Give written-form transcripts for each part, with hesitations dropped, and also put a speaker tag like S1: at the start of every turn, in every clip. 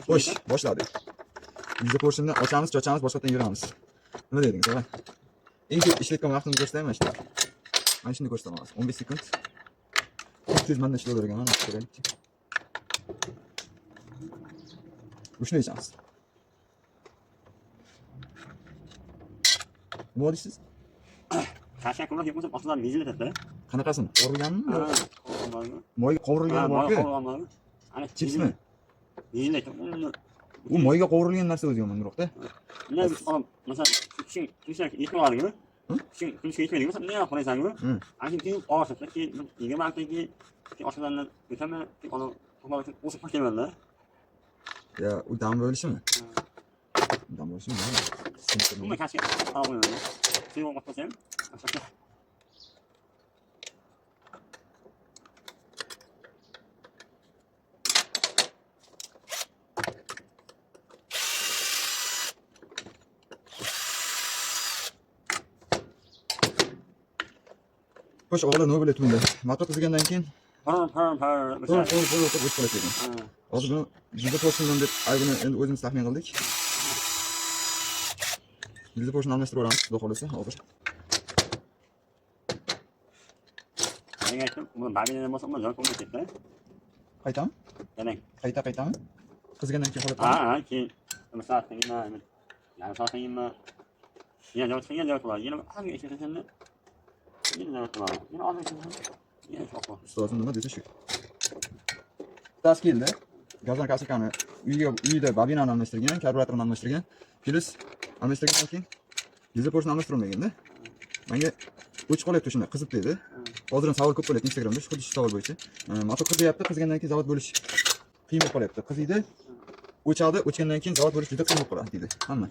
S1: Xo'sh, boshladik. Biza porshini ochamiz, chochamiz, boshqa yerdan yuramiz. Nima dedingiz, og'a? Eng ko'p ishlayotgan vaqtimni ko'rsataymi mana shu. Mana shuni ko'rsataman hozir. 15 sekund. 300 manda ishlayverganman, kerak. Shuni yechamiz. Nima deysiz?
S2: Qashqa ko'mak yapmasam ostidan bezilatadi.
S1: Qanaqasini? Qovurilganmi?
S2: Qo'rqmayman.
S1: Moyga qovurilgani borku.
S2: Qo'rqmayman. Ana
S1: Chipsmi?
S2: bezilatadi.
S1: U moyga qovurilgan narsa o'zi yomonroq-da.
S2: Nima biz ham masalan kuching yetmayapti-ku. Kuching yetmaydi. Masalan, nima qilmaysan-ku? Ana keyin oshibdi, keyin nega maqtayki, oshidan o'taman, ona to'g'ri o'sib ketganman-da.
S1: Ya, u dam bo'lishimi? Dam bo'lishimi?
S2: Nima qashqa? Olmayman. Sen o'qib
S1: Xo'sh, o'g'lim nima bo'lyapti bunda? Motor qizigandan keyin hozir buni juda to'g'ridan deb aybini endi o'zimiz taxmin qildik. Juda to'g'ridan almashtirib olamiz, xudo xolasa, hozir.
S2: Menga aytdim, buni bagajdan bo'lsa, uni joy qo'yib ketdi.
S1: Qaytami?
S2: Yana
S1: Qaytami? Qizigandan keyin holat.
S2: keyin bir soat keyin yarim soat keyin yana joy qiladi. Yana hamma ishlasanlar Yana olmaysan. Yana shoqo.
S1: Ustozim nima desa shu. Bittasi keldi. Gazdan kasikani uyda bobinani almashtirgan, karburatorni almashtirgan. Plus almashtirgandan keyin dizel porshini almashtirolmaganda. Menga o'ch qolyapti shunday qizib dedi. Hozir ham savol ko'p bo'lyapti Instagramda, shu xuddi shu savol bo'yicha. Motor qizyapti, qizgandan keyin zavod bo'lish qiyin bo'lib qolyapti. Qiziydi, o'chadi, o'chgandan keyin zavod bo'lish juda qiyin bo'lib qoladi deydi hamma.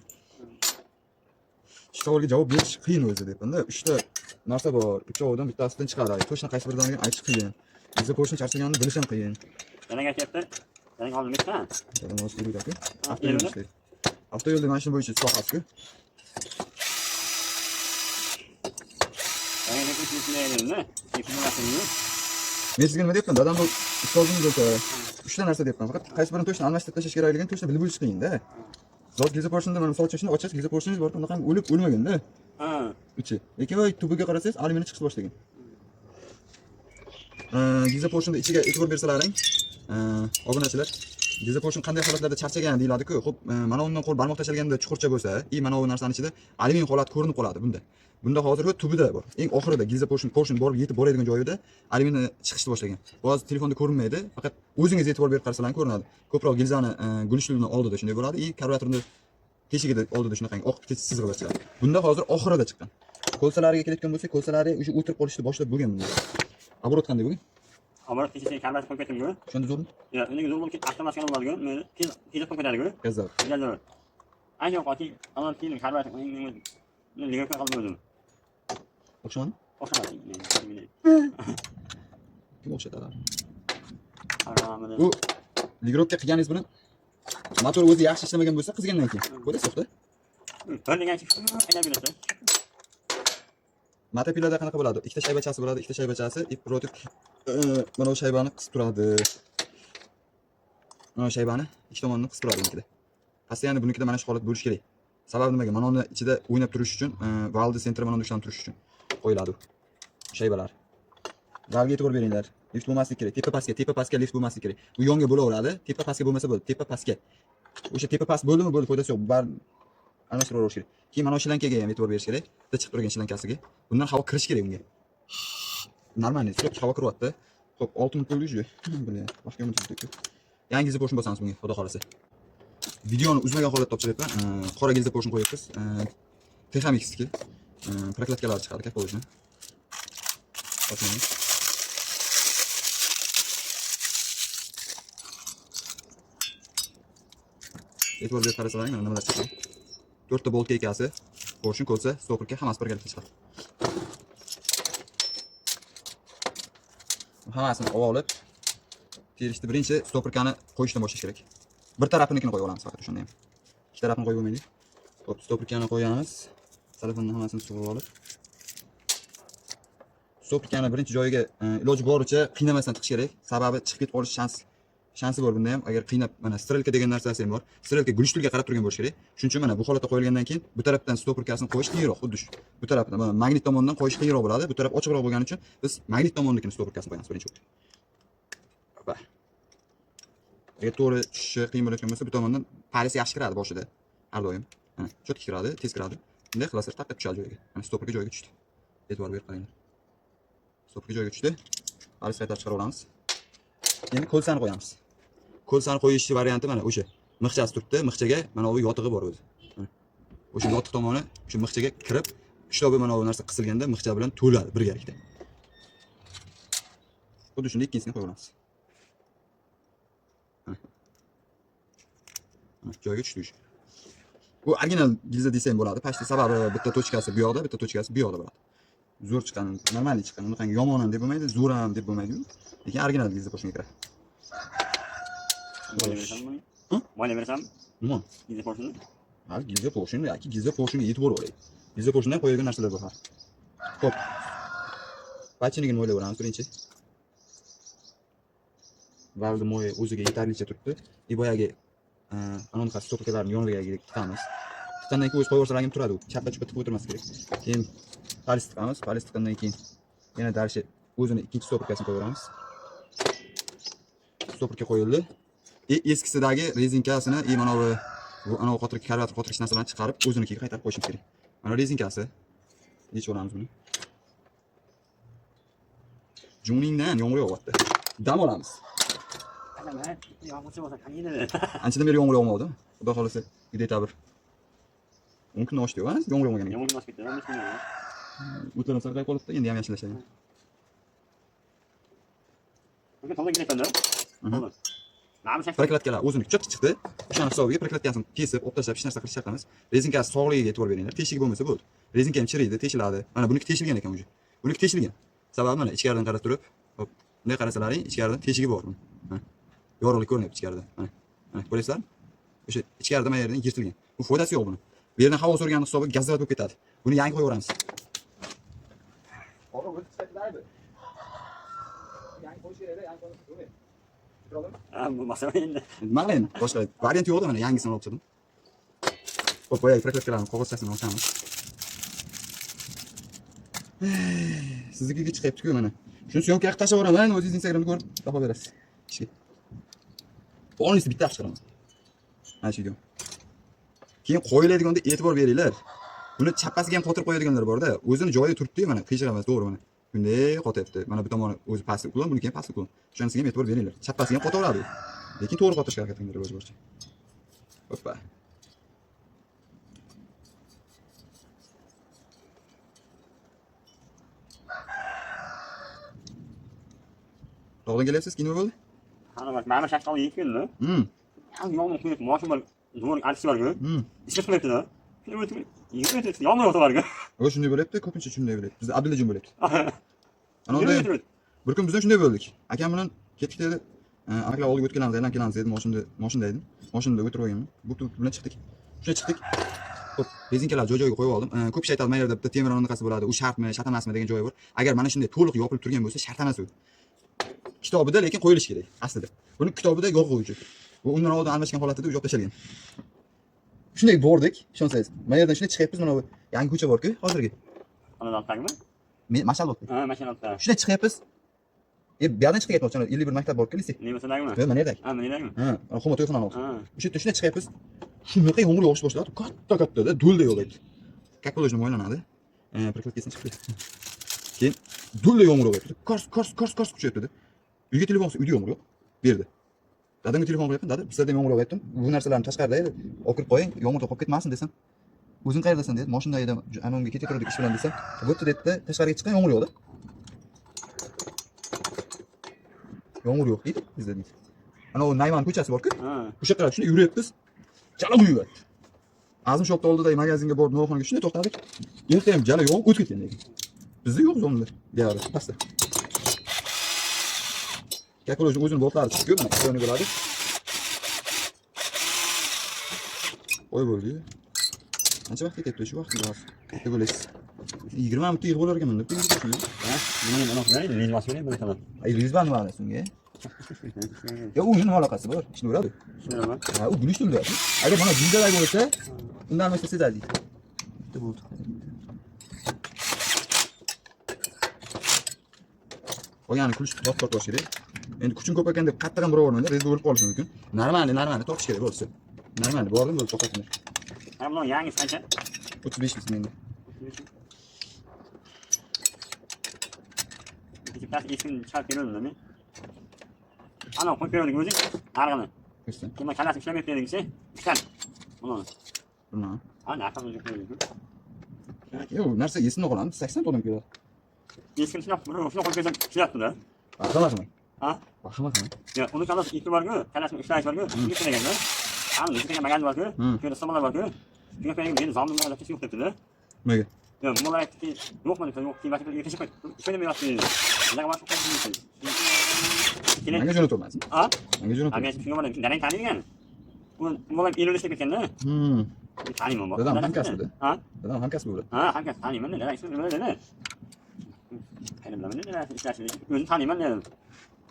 S1: Shu savolga javob berish qiyin o'zi debman-da. 3 ta narsa bor. Uchovidan bittasidan chiqaray. To'shni qaysi biridan aytish qiyin. Dizel porshini charchaganini bilish ham qiyin.
S2: Yana aytyapti. Yana hozir nima?
S1: Yana o'z yo'lda-ku. Avtoyo'lda mashina bo'yicha sohasi-ku. Men sizga nima deyapman? Dadam bu ustozingiz bo'lsa, 3 ta narsa deyapman. Faqat qaysi birini to'shni almashtirib tashlash kerakligini to'shni bilib olish qiyin-da. Zot dizel porshini mana misol uchun shuni ochasiz, dizel porshiningiz bor, unaqa o'lmagan-da. Ichi. Lekin voy tubiga qarasangiz, alyumin chiqib boshlagan. Dizel porshini ichiga e'tibor bersalaring, obunachilar, dizel porshin qanday holatlarda charchagan deyiladi-ku. Xo'p, mana undan qo'l barmoq tashalganda chuqurcha bo'lsa, mana bu narsaning ichida alyumin holat ko'rinib qoladi bunda. Bunda hozirgi tubida bor. Eng oxirida dizel porshin borib yetib boradigan joyida alyumin chiqishni boshlagan. Hozir telefonda ko'rinmaydi, faqat o'zingiz e'tibor berib qarasalar ko'rinadi. Ko'proq gilzani gulishligining oldida shunday bo'ladi, karburatorni teshigida oldida shunaqa oqib ketish sizig'i chiqadi. Bunda hozir oxirida chiqqan. Ko'lsalariga kelayotgan bo'lsak, ko'lsalari o'sha o'tirib qolishni boshlab bo'lgan bunda. Aborot qanday bo'lgan?
S2: Aborot teshikni karburator qo'yib ketdim-ku.
S1: Shunda zo'rmi?
S2: Yo'q, unga zo'r bo'lib avtomatik bo'ladigan, meni tez qo'yib ketadi-ku.
S1: Gazzab.
S2: Gazzab. Aynan qo'yib, aman keyin karburator ligovka qilib o'zim.
S1: O'xshamadi?
S2: O'xshamadi.
S1: Kim o'xshatadi?
S2: Aramada.
S1: Bu ligovka qilganingiz bilan motor o'zi yaxshi ishlamagan bo'lsa, qizgandan keyin ko'rasizmi?
S2: To'rnigan chiqib,
S1: Motopilada qanaqa bo'ladi? Ikkita shaybachasi bo'ladi, ikkita shaybachasi protik mana bu shaybani qisib turadi. Mana shaybani ikki tomonni qisib turadi bunikida. Postoyanno bunikida mana shu holat bo'lishi kerak. Sababi nimaga? Mana uni ichida o'ynab turish uchun, valve sentri mana unda ushlanib turish uchun qo'yiladi shaybalar. Valga e'tibor beringlar. Lift bo'lmasligi kerak. Tepa pastga lift bo'lmasligi kerak. Bu yonga bo'laveradi. Tepa pastga bo'lmasa bo'ladi. Tepa pastga. O'sha tepa past bo'ldimi? Bo'ldi, foydasi yo'q. Bar almashtirib olish kerak. Keyin mana shu shlankaga ham e'tibor berish kerak. Bitta chiqib turgan shlankasiga. Bundan havo kirish kerak unga. Normalniy, sürekli havo kiryapti. Xo'p, 6 minut bo'ldi уже. Bilay, boshqa minutda. Yangi dizel porshini bosamiz bunga, xudo xolasa. Videoni uzmagan holatda topshiryapman. Qora dizel porshini qo'yapmiz. THMX-ga prokladkalar chiqadi, katta bo'lishni. E'tibor berib qarasalaring, mana nimalar chiqadi. 4 ta boltka ekasi, porshin ko'lsa, stoperga hammasi birgalikda chiqadi. Hammasini olib, terishni birinchi stoperkani qo'yishdan boshlash kerak. Bir tarafinikini qo'yib olamiz faqat o'shanda ham. Ikki tarafini qo'yib bo'lmaydi. Xo'p, stoperkani qo'yamiz. Salafonni hammasini sug'urib olib. Stoperkani birinchi joyiga iloji boricha qiynamasdan tiqish kerak. Sababi chiqib ketib qolish shansi bor bunda ham. Agar qiynab mana strelka degan narsasi ham bor. Strelka gulishtilga qarab turgan bo'lish kerak. Shuning uchun mana bu holatda qo'yilgandan keyin bu tarafdan stoperkasini qo'yish qiyinroq, xuddi shu. Bu tarafdan mana magnit tomonidan qo'yish qiyinroq bo'ladi. Bu taraf ochiqroq bo'lgani uchun biz magnit tomoninikini stoperkasini qo'yamiz birinchi o'ringa. Hoppa. Agar to'g'ri tushishi qiyin bo'layotgan bo'lsa, bu tomondan palis yaxshi kiradi boshida. Har doim. Mana cho'tki kiradi, tez kiradi. Bunday qilasizlar, taqqa tushadi joyiga. Mana stoperga joyiga tushdi. E'tibor berib qaranglar. Stoperga joyiga tushdi. Palis qaytarib chiqarib olamiz. Endi kolsani qo'yamiz. Kolsani qo'yish varianti mana o'sha. Mixchasi turibdi, mixchaga mana bu yotig'i bor o'zi. Mana. O'sha yotiq tomoni shu mixchaga kirib, ishlobi mana bu narsa qisilganda mixcha bilan to'ladi birgalikda. Xuddi shunday ikkinchisini qo'yib olamiz. Joyiga tushdi o'sha. Bu original gilza desam bo'ladi. Pashti sababi bitta tochkasi bu yoqda, bitta tochkasi bu yoqda bo'ladi. Zo'r chiqqan, normalniy chiqqan. Unaqangi yomon ham deb bo'lmaydi, zo'r ham deb bo'lmaydi. Lekin original gilza qo'shimga kiradi.
S2: Moliya berasanmi?
S1: Nima?
S2: Gilza qo'shini?
S1: Ha, gilza qo'shini yoki gilza qo'shiniga yetib boraveradi. Gilza qo'shinidan qo'yilgan narsalar bor har. Xo'p. Pachinigini o'ylayveramiz birinchi. Valdi mo'yi o'ziga yetarlicha turibdi. Boyagi anaqa stoperkalarni yoniga tiqamiz. Tiqqandan keyin o'z qo'yvorsalar ham turadi u. Chappa-chappa tiqib o'tirmas kerak. Keyin palis tiqamiz. Palis tiqqandan keyin yana darshi o'zini ikkinchi stoperkasini qo'yaveramiz. Stoperka qo'yildi. Eskisidagi rezinkasini mana bu anavi qotirib karvat qotirish narsalarni chiqarib o'zinikiga qaytarib qo'yishimiz kerak. Mana rezinkasi. Yechib olamiz buni. Juningdan yomg'ir yog'yapti. Dam olamiz. Anchadan beri yomg'ir yog'madi. Xudo xolasa, gidey tabir. 10 kun oshdi, ha? Yomg'ir yog'magan.
S2: Yomg'ir oshib ketdi, 15 kun.
S1: O'tlarni sarqayib qolibdi, endi ham yashilashadi.
S2: Bunga to'g'ri kerakda. To'g'ri.
S1: Proklatkalar o'zini cho'tib chiqdi. O'shani hisobiga proklatkasin kesib, olib tashlab hech narsa qilish shart emas. Rezinkasi sog'ligiga e'tibor beringlar. Teshigi bo'lmasa bo'ldi. Rezinka ham chiriydi, teshiladi. Mana buniki teshilgan ekan o'zi. Buniki teshilgan. Sababi mana ichkaridan qarab turib, hop, bunday qarasalaring, ichkaridan teshigi bor buni. Mana. Yorug'lik ko'rinyapti ichkaridan. Mana. Mana ko'rasizlarmi? O'sha ichkarida mana yerdan yirtilgan. Bu foydasi yo'q buni. Bu yerdan havo so'rgani hisobiga gazzavat bo'lib ketadi. Buni yangi qo'yaveramiz. Hozir o'tib chiqadi. Yangi qo'yish kerak, yangi qo'yish.
S2: Bu masala endi.
S1: Nima qilay endi? Boshqa variant yo'qda mana yangisini olib chiqdim. Xo'p, boyagi proklatkalarni qog'ozchasini ochamiz. Siznikiga chiqyapti-ku mana. Shuni syomkaga tashlab yuboraman, o'zingiz Instagramda ko'rib baho berasiz. Ishga. Bo'lmasa bitta chiqaraman. Mana shu video. Keyin qo'yiladiganda e'tibor beringlar. Buni chappasiga ham qotirib qo'yadiganlar bor-da. O'zini joyida turibdi mana, qiyshiq emas, to'g'ri mana. Bunday qotyapti. Mana bu tomoni o'zi pastga uqilgan, buniki ham pastga uqilgan. Shunisiga ham e'tibor beringlar. Chappasiga ham qotaveradi. Lekin to'g'ri qotirishga harakat qilinglar o'z boricha. Hoppa. Tog'dan kelyapsiz, nima bo'ldi?
S2: Mana shakal yekindi. Ham yomon qo'yib, mashina zo'r artist bor-ku. Ishga chiqmayapti-da. Yomon o'talarga.
S1: O shunday bo'lyapti, ko'pincha shunday bo'lyapti. Bizda Abdullajon bo'lyapti. Ana unda bir kun biz ham shunday bo'ldik. Akam bilan ketdik dedi. Akalar oldiga o'tganamiz, aylanib kelamiz dedi. Mashinada edim. Mashinada o'tirib olganman. Bu bilan chiqdik. Shunday chiqdik. Xo'p, rezinkalar joy-joyiga qo'yib oldim. Ko'p kishi aytadi, "Mana yerda bitta temir anaqasi bo'ladi. U shartmi, shart emasmi?" degan joyi bor. Agar mana shunday to'liq yopilib turgan bo'lsa, shart emas u. Kitobida lekin qo'yilish kerak aslida. Buni kitobida yo'q qo'yuvchi. Bu undan oldin almashgan holatida u yo'q tashalgan. Shunday bordik, ishonsangiz. Mana yerdan shunday chiqyapmiz, mana bu yangi ko'cha bor-ku, hozirgi.
S2: Xonadan tagmi?
S1: Men mashallah.
S2: Ha, mashallah.
S1: Shunday chiqyapmiz. Bu yerdan chiqyapmiz, o'chana 51 maktab bor-ku, lisey.
S2: Nima sanagmi?
S1: Mana yerdagi.
S2: Ha, mana yerdagmi?
S1: Ha, Xumo to'yxonani oldi.
S2: Ha.
S1: O'sha yerda shunday chiqyapmiz. Shunaqa yomg'ir yog'ish boshladi. Katta-katta-da do'lda yog'yapti. Как положено mo'ylanadi. Proklatkasin chiqdi. Keyin do'lda yomg'ir yog'yapti. Kors kuchayapti. Uyga telefon qilsa, uyda yomg'ir yo'q. Berdi. Dadamga telefon qilyapman, dada, bizlarda yomg'ir yog'yapti. Bu narsalarni tashqarida edi. Olib kirib qo'ying, yomg'ir to'qib ketmasin desam. O'zing qayerdasan dedi. Mashinada edim. Anonga ketaverdik ish bilan desam. Bo'pti dedi-da, tashqariga chiqqan yomg'ir yog'di. Yomg'ir yo'q deydi bizda deydi. Ana o Nayman ko'chasi bor-ku. O'sha qarab shunday yuryapmiz. Jala quyutyapti. Azim shopda oldidagi magazinga borib, noxonaga shunday to'xtadik. Erta ham jala yog'ib o'tib ketgan lekin. Bizda yo'q zomlar. Deyarli pastda. Kakoloji o'zini botlari chiqib, mana ko'rini bo'ladi. Qo'y bo'ldi. Qancha vaqt ketyapti shu vaqtda hozir? Deb o'ylaysiz. 20 minut yig'ib bo'lar ekanman deb.
S2: Ha, nima qilaylik? Nima qilaylik?
S1: Ay, rizban nima qilasiz unga? Ya u nima aloqasi bor? Tushunaveradi.
S2: Tushunaman.
S1: Ha, u gul ishlayapti. Agar mana dildaday bo'lsa, undan almashsa sezadi. Bitta bo'ldi. Qolgani kulish tortish kerak. Endi kuchim ko'p ekan deb qattiq ham uravermangda, rezga o'lib qolishi mumkin. Normalniy tortish kerak bo'lsa. Normalniy bordim bo'ldi to'xtatinglar.
S2: Mana buni yangisi qancha?
S1: 35 ming endi.
S2: Bitta eski chap berildi. Ana qo'yib berdik o'zing. Arg'ini.
S1: Ko'rsin.
S2: Keyin kalasi ishlamayapti dedingchi. Chiqar. Buni.
S1: Buni.
S2: Ana aqlni qo'ydik.
S1: Yo'q, narsa esimda qoladi. 80 to'lim keladi.
S2: Eski sinab, shuni qo'yib bersam ishlayapti-da.
S1: Baxtlimasmi?
S2: Ha?
S1: Baxtlimasmi?
S2: Ya, uni kalasi ikki borku, kalasini ishlash borku, ikki kelganda. Ana, ikki kelgan bagaj borku, ko'ra samolar borku. Shunga qo'ygan meni zomin bilan qilib yo'q debdi-da.
S1: Nimaga?
S2: Ya, bular aytdiki, yo'qmi deb, yo'q, kiyim bakib yetishib qo'y. Ishonmay yotdi. Nega boshqa qo'ydim?
S1: Menga jo'natormasin.
S2: Ha?
S1: Menga jo'nator.
S2: Men shunga bordim. Dadang taniydigan. Bular elini ishlab ketganda. Taniyman bu.
S1: Dadam hamkasbida.
S2: Ha?
S1: Dadam hamkasb bo'ladi.
S2: Ha, hamkasb taniyman. Dadang ismi nima dedi? Qayerda bilaman dedi, ishlashni. O'zim taniyman dedim.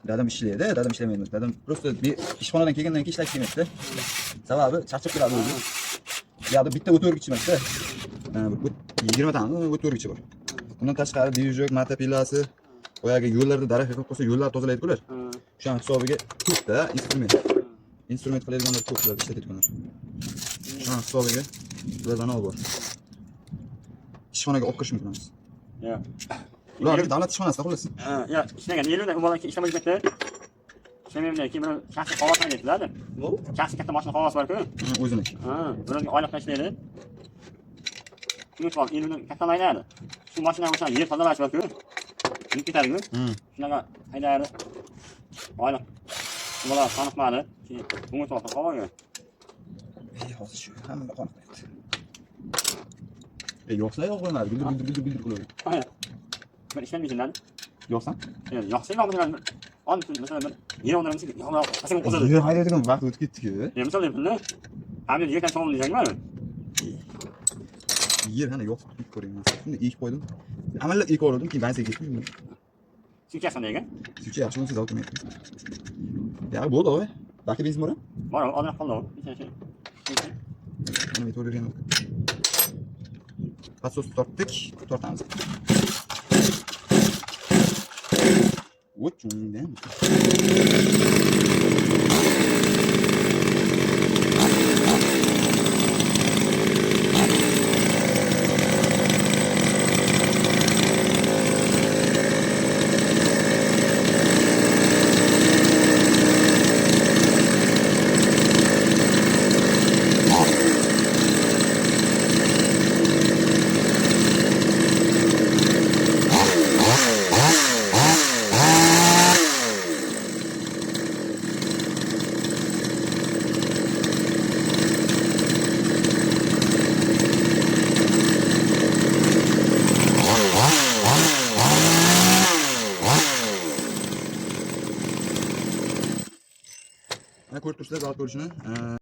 S1: Dadam ishlaydi, dadam ishlamaydi. Dadam prosta bir ishxonadan kelgandan keyin ishlash kelmaydi. Sababi charchab keladi o'zi. Bu yerda bitta o'to'rgich emas-da. 20 ta o'to'rgichi bor. Undan tashqari dvijok, motopilasi, boyagi yo'llarda daraxt yiqilib qolsa, yo'llar tozalaydi-kular. O'shaning hisobiga ko'pda instrument. Instrument qiladiganlar ko'plar ishlatadiganlar. O'shaning hisobiga bulardan ol bor. Ishxonaga olib kirish mumkin emas.
S2: Ya.
S1: Ular davlat ishxonasida xolos.
S2: Ya, ishlagan yerda u bola ishlamaydi ketdi. Ishlamaydi, keyin bir shaxsiy qog'oz aytdilar. Shaxsiy katta mashina qog'oz bor-ku.
S1: O'ziniki.
S2: Ha, ularga oylik tashlaydi. Shuni qilib, endi katta maydadi. Shu mashina o'sha yer tozalash bor-ku. Yuk ketadi-ku. Shunaqa haydadi. Oylik. Ular qoniqmadi. Keyin bunga to'g'ri qolgan.
S1: Hozir shu hamma qoniqmayapti. Yo'qsa yo'q bo'ladi. Bildir qiladi.
S2: Ha. Bir ishlanmaydi.
S1: Yo'qsan?
S2: Yo'qsa yo'q. On masalan bir yer o'ndiramiz. Yo'q, aslida qo'zadi.
S1: Yer haydaydigan vaqt o'tib ketdi-ku.
S2: Misol deyapman-da. Hamma yerdan tomon deyapman.
S1: Yer hana yo'q deb ko'ring. Shuni ekib qo'ydim. Amallab ekib oldim, keyin bansiga ketdim.
S2: Sucha qanday ekan?
S1: Sucha yaxshi bo'lsa zavq qilmaydi. Ya bo'ldi, oy. Bakka benzin bormi?
S2: Bor, odam qoldi.
S1: Mana bu to'lgan. Pasos tortdik, tortamiz. O'chundan. Ko'rib turibsizlar, zavq ko'rishini.